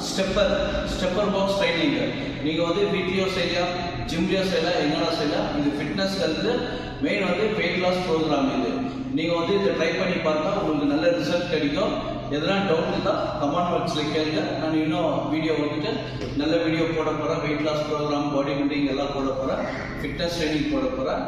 Stepper box training. நீங்கள் வந்து வீட்லேயோ செய்யலாம், ஜிம்லேயோ செய்யலாம், எங்கேனா செய்யலாம். இது ஃபிட்னஸ் வந்து மெயின் வந்து வெயிட் லாஸ் ப்ரோக்ராம். இது நீங்கள் வந்து இதை ட்ரை பண்ணி பார்த்தா உங்களுக்கு நல்ல ரிசல்ட் கிடைக்கும். எதனா டவுட் இருந்தால் கமெண்ட் பாக்ஸில் கேளுங்க. நான் இன்னும் வீடியோ வந்துட்டு நல்ல வீடியோ போட போகிறேன். Weight loss program, body building எல்லாம் போட போகிறேன், ஃபிட்னஸ் ட்ரைனிங் போட போகிறேன்.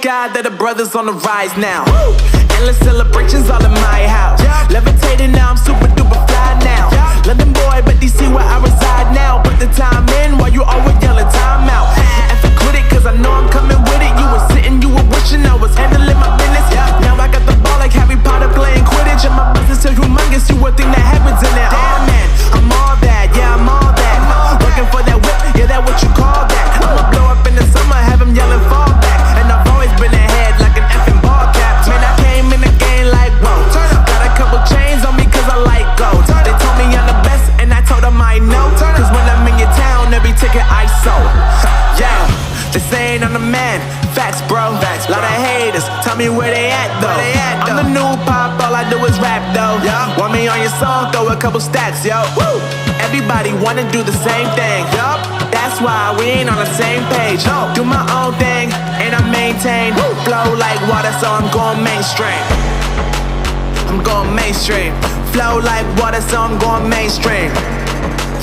God that the brothers on the rise now. Woo! Endless celebrations all in my house. Levitating now, I'm super duper fly now. London boy, but DC where I reside now. Put the time in while you always yelling time out. And for quit it, cause I know I'm coming with it. You were sitting, you were wishing I was handling my business. Now I got the ball like Harry Potter playing Quidditch. And my business so humongous, you would think that happens in it. Oh man, I'm all that, yeah, I'm all that. Looking for that whip, yeah, that what you call that. I'ma blow up in the summer, have him yelling fall back. And I've always been ahead like an effing ball cap. Man, I came in the game like, whoa. Got a couple chains on me cause I like gold. They told me I'm the best and I told them I know. Cause when I'm in your town, every ticket I sold. Yeah, they saying I'm the man. Facts, bro. Lot of haters, tell me where they at though. I'm the new pop, all I do is rap though. Want me on your song, throw a couple stacks, yo. Woo! Everybody wanna do the same thing. That's why we ain't on the same page. Do my own thing and I maintain. Flow like water, so I'm going mainstream. I'm going mainstream. Flow like water, so I'm going mainstream.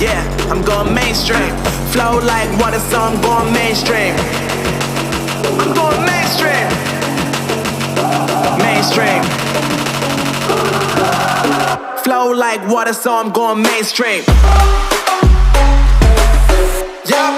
Yeah, I'm going mainstream. Flow like water, so I'm going mainstream. I'm going mainstream. Mainstream. Flow like water, so I'm going mainstream. Yeah.